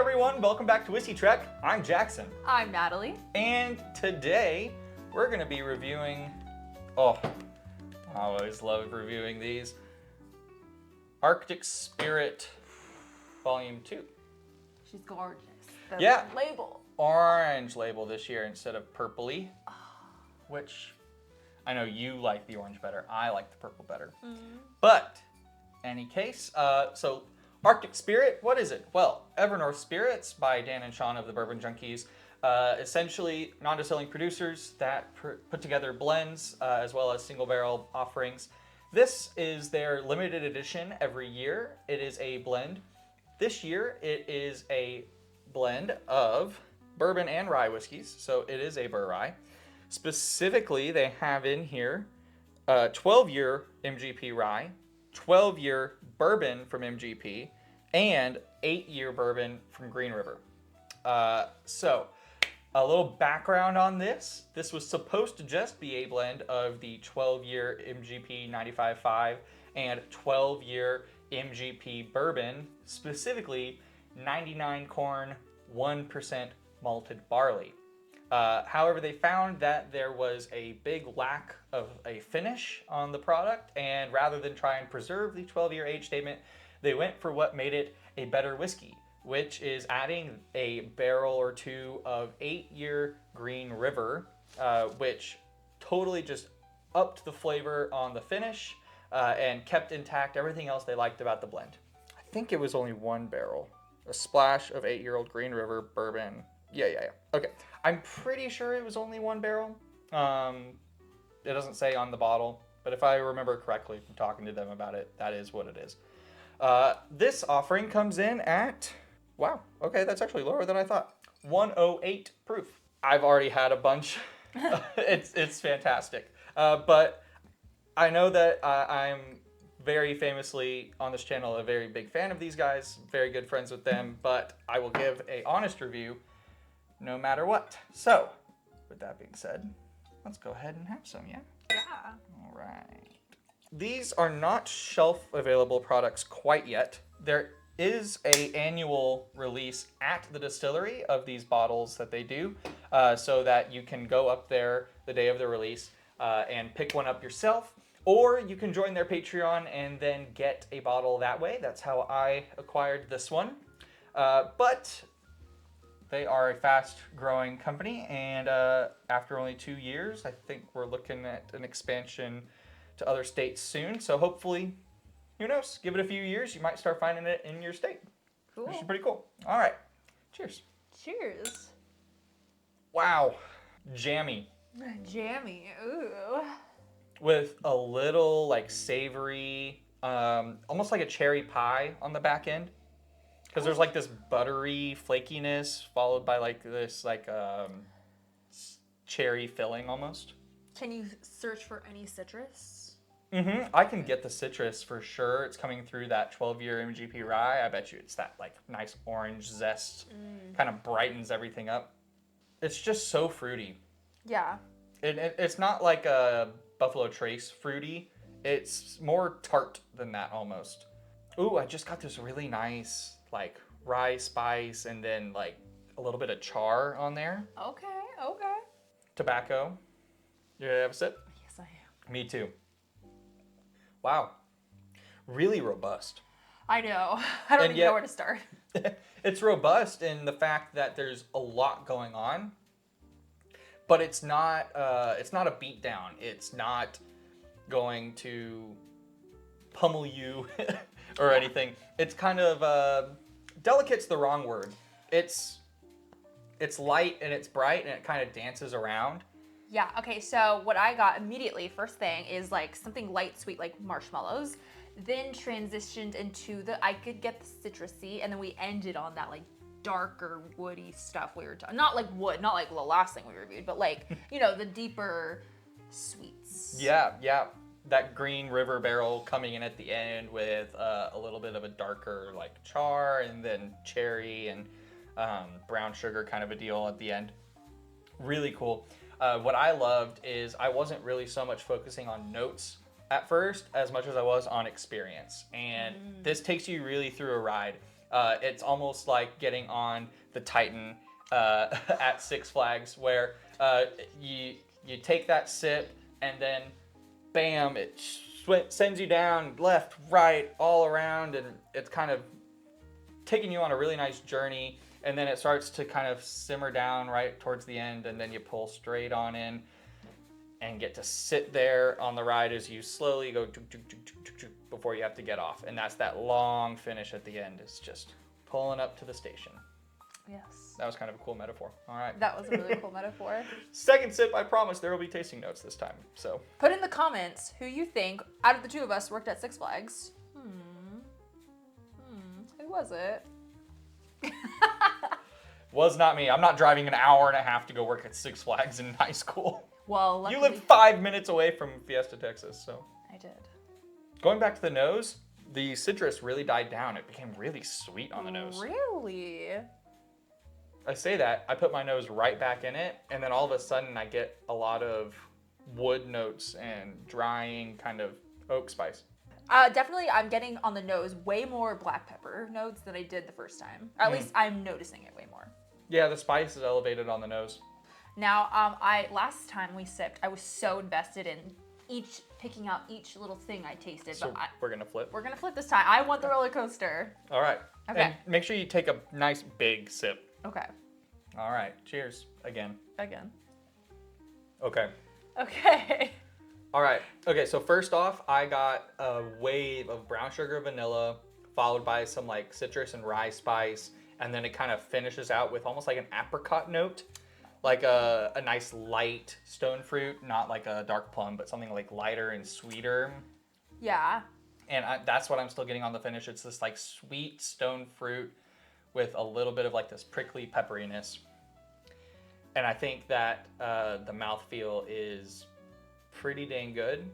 everyone, welcome back to Whiskey Trek. I'm Jackson. I'm Natalie. And today we're going to be reviewing, I always love reviewing these, Arctic Spirit Volume 2. She's gorgeous. The Yeah. label. Orange label this year instead of purpley, which I know you like the orange better. I like the purple better. But, any case, so Arctic Spirit, what is it? Well, Evernorth Spirits by Dan and Sean of the Bourbon Junkies. Essentially, non-distilling producers that put together blends as well as single barrel offerings. This is their limited edition every year. It is a blend. This year, it is a blend of bourbon and rye whiskeys, so it is a Bur Rye. Specifically, they have in here 12-year MGP rye, 12-year bourbon from MGP, and 8-year bourbon from Green River. So, a little background on this. This was supposed to just be a blend of the 12-year MGP 95.5 and 12-year MGP bourbon, specifically 99 corn, 1% malted barley. However, they found that there was a big lack of a finish on the product, and rather than try and preserve the 12-year age statement, they went for what made it a better whiskey, which is adding a barrel or two of 8-year Green River, which totally just upped the flavor on the finish and kept intact everything else they liked about the blend. I think it was only one barrel. A splash of 8-year-old Green River bourbon. Yeah. Okay. I'm pretty sure it was only one barrel. It doesn't say on the bottle, but if I remember correctly from talking to them about it, that is what it is. This offering comes in at, wow, okay, that's actually lower than I thought. 108 proof. I've already had a bunch. It's fantastic. But I know that I'm very famously on this channel a very big fan of these guys, very good friends with them, but I will give an honest review no matter what. So, with that being said, let's go ahead and have some, yeah? Yeah. All right. These are not shelf available products quite yet. There is an annual release at the distillery of these bottles that they do, so that you can go up there the day of the release and pick one up yourself, or you can join their Patreon and then get a bottle that way. That's how I acquired this one. But they are a fast-growing company, and after only 2 years, I think we're looking at an expansion to other states soon. So hopefully, who knows? Give it a few years, you might start finding it in your state. Cool. Which is pretty cool. All right. Cheers. Cheers. Wow. Jammy. Jammy. Ooh. With a little like savory, almost like a cherry pie on the back end. Because there's like this buttery flakiness followed by like this like cherry filling almost. Can you search for any citrus? I can get the citrus for sure. It's coming through that 12-year MGP rye. I bet you it's that like nice orange zest. Kind of brightens everything up. It's just so fruity. Yeah. It's not like a Buffalo Trace fruity. It's more tart than that almost. Ooh, I just got this really nice like rye spice and then like a little bit of char on there. Okay. Tobacco. You ready to have a sip? Yes, I am. Me too. Wow. Really robust. I know. I don't even know where to start. It's robust in the fact that there's a lot going on, but it's not a beat down. It's not going to pummel you or anything. It's kind of delicate's the wrong word. It's light and it's bright and it kind of dances around. Yeah, okay, so what I got immediately, first thing, is like something light, sweet, like marshmallows. Then transitioned into I could get the citrusy, and then we ended on that like darker woody stuff we were talking. Not like wood, not like the last thing we reviewed, but like, the deeper sweets. Yeah. That Green River barrel coming in at the end with a little bit of a darker like char and then cherry and brown sugar kind of a deal at the end. Really cool. What I loved is I wasn't really so much focusing on notes at first as much as I was on experience. And this takes you really through a ride. It's almost like getting on the Titan at Six Flags, where you take that sip and then bam, it sends you down left, right, all around, and it's kind of taking you on a really nice journey. And then it starts to kind of simmer down right towards the end, and then you pull straight on in and get to sit there on the ride as you slowly go before you have to get off. And that's that long finish at the end. It's just pulling up to the station. Yes. That was kind of a cool metaphor. All right. That was a really cool metaphor. Second sip, I promise there will be tasting notes this time. So put in the comments who you think out of the two of us worked at Six Flags. Who was it? Was not me. I'm not driving an hour and a half to go work at Six Flags in high school. Well, luckily, you live 5 minutes away from Fiesta, Texas, so. I did. Going back to the nose, the citrus really died down. It became really sweet on the nose. Really? I say that, I put my nose right back in it, and then all of a sudden I get a lot of wood notes and drying kind of oak spice. Definitely, I'm getting on the nose way more black pepper notes than I did the first time. Or at least I'm noticing it way more. Yeah, the spice is elevated on the nose. Now, last time we sipped, I was so invested in picking out each little thing I tasted. So but we're gonna flip. We're gonna flip this time. I want the roller coaster. All right. Okay. And make sure you take a nice big sip. Okay. All right. Cheers again. Again. Okay. Okay. All right. Okay, so first off, I got a wave of brown sugar vanilla, followed by some like citrus and rye spice, and then it kind of finishes out with almost like an apricot note, like a nice light stone fruit, not like a dark plum, but something like lighter and sweeter. Yeah. And that's what I'm still getting on the finish. It's this like sweet stone fruit with a little bit of like this prickly pepperiness. And I think that the mouthfeel is pretty dang good.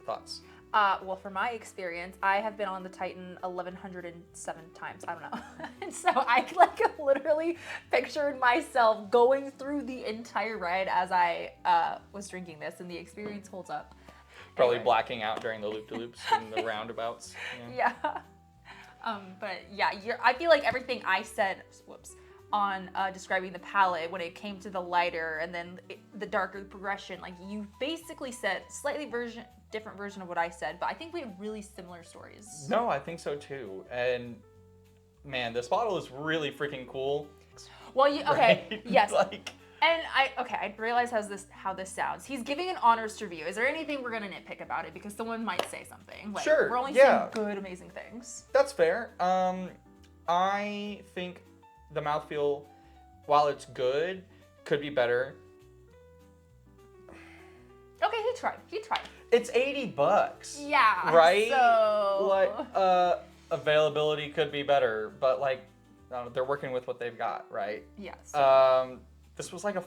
Thoughts? Well, from my experience, I have been on the Titan 1,107 times. I don't know. And so I like literally pictured myself going through the entire ride as I was drinking this, and the experience holds up. Probably Anyway. blacking out during the loop-de-loops and the roundabouts. Yeah. But yeah, I feel like everything I said, on describing the palette when it came to the lighter and then the darker progression, like you basically said slightly different version of what I said, but I think we have really similar stories. No, I think so too. And man, this bottle is really freaking cool. Well, okay, Right? yes. Like, And I realize how this sounds. He's giving an honest review. Is there anything we're gonna nitpick about it? Because someone might say something. Like, sure. We're only yeah. saying good, amazing things. That's fair. I think the mouthfeel, while it's good, could be better. Okay, he tried. It's $80. Yeah. Right? So. Like, availability could be better, but like, I don't know, they're working with what they've got, right? Yes. This was like a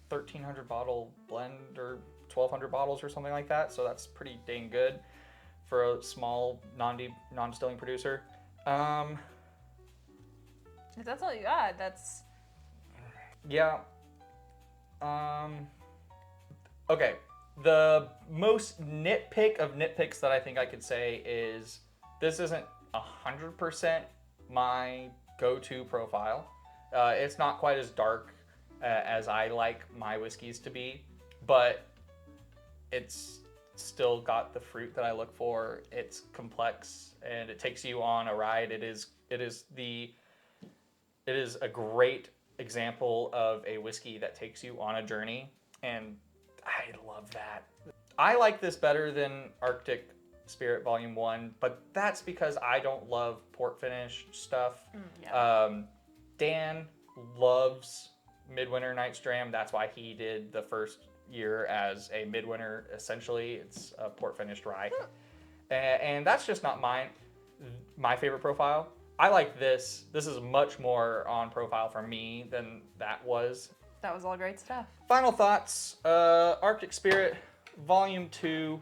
1,300 bottle blend or 1,200 bottles or something like that, so that's pretty dang good for a small non-distilling producer. If that's all you got, that's. Yeah. Okay. The most nitpick of nitpicks that I think I could say is this isn't 100% my go-to profile. It's not quite as dark as I like my whiskeys to be, but it's still got the fruit that I look for. It's complex and it takes you on a ride. It is a great example of a whiskey that takes you on a journey, and I love that. I like this better than Arctic Spirit Volume 1, but that's because I don't love port finish stuff. Dan loves Midwinter Night's Dram. That's why he did the first year as a Midwinter, essentially. It's a port finished rye. And that's just not my favorite profile. I like this. This is much more on profile for me than that was. That was all great stuff. Final thoughts. Arctic Spirit Volume 2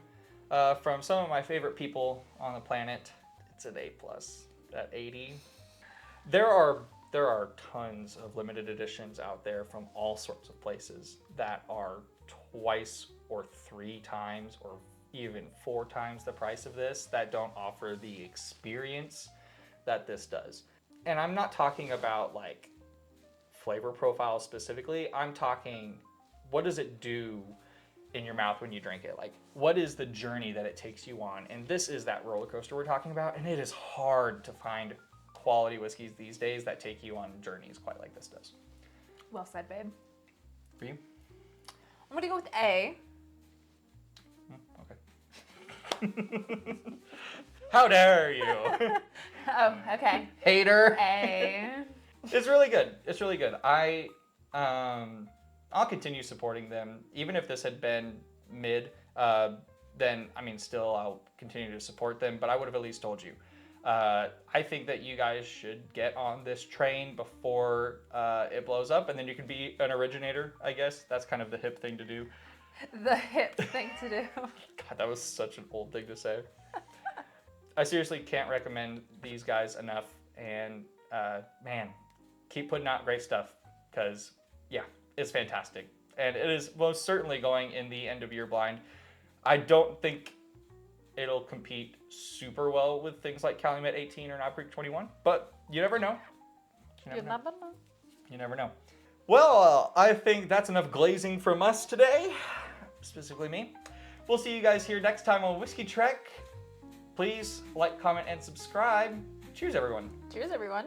from some of my favorite people on the planet. It's an A+ at 80. There are tons of limited editions out there from all sorts of places that are twice or 3 times or even 4 times the price of this, that don't offer the experience that this does. And I'm not talking about like flavor profile specifically. I'm talking, what does it do in your mouth when you drink it? Like, what is the journey that it takes you on? And this is that roller coaster we're talking about. And it is hard to find quality whiskeys these days that take you on journeys quite like this does. Well said, babe. For you? I'm gonna go with A. Okay. How dare you? Oh, okay. Hater. A. It's really good. It's really good. I'll continue supporting them. Even if this had been mid, then, I mean, still I'll continue to support them, but I would have at least told you. I think that you guys should get on this train before it blows up, and then you can be an originator, I guess. That's kind of the hip thing to do. The hip thing to do. God, that was such an old thing to say. I seriously can't recommend these guys enough, and man, keep putting out great stuff, because, yeah, it's fantastic. And it is most certainly going in the end of year blind. I don't think it'll compete super well with things like Calumet 18 or Knob Creek 21, but you never know. You never know. Well, I think that's enough glazing from us today, specifically me. We'll see you guys here next time on Whiskey Trek. Please like, comment, and subscribe. Cheers, everyone. Cheers, everyone.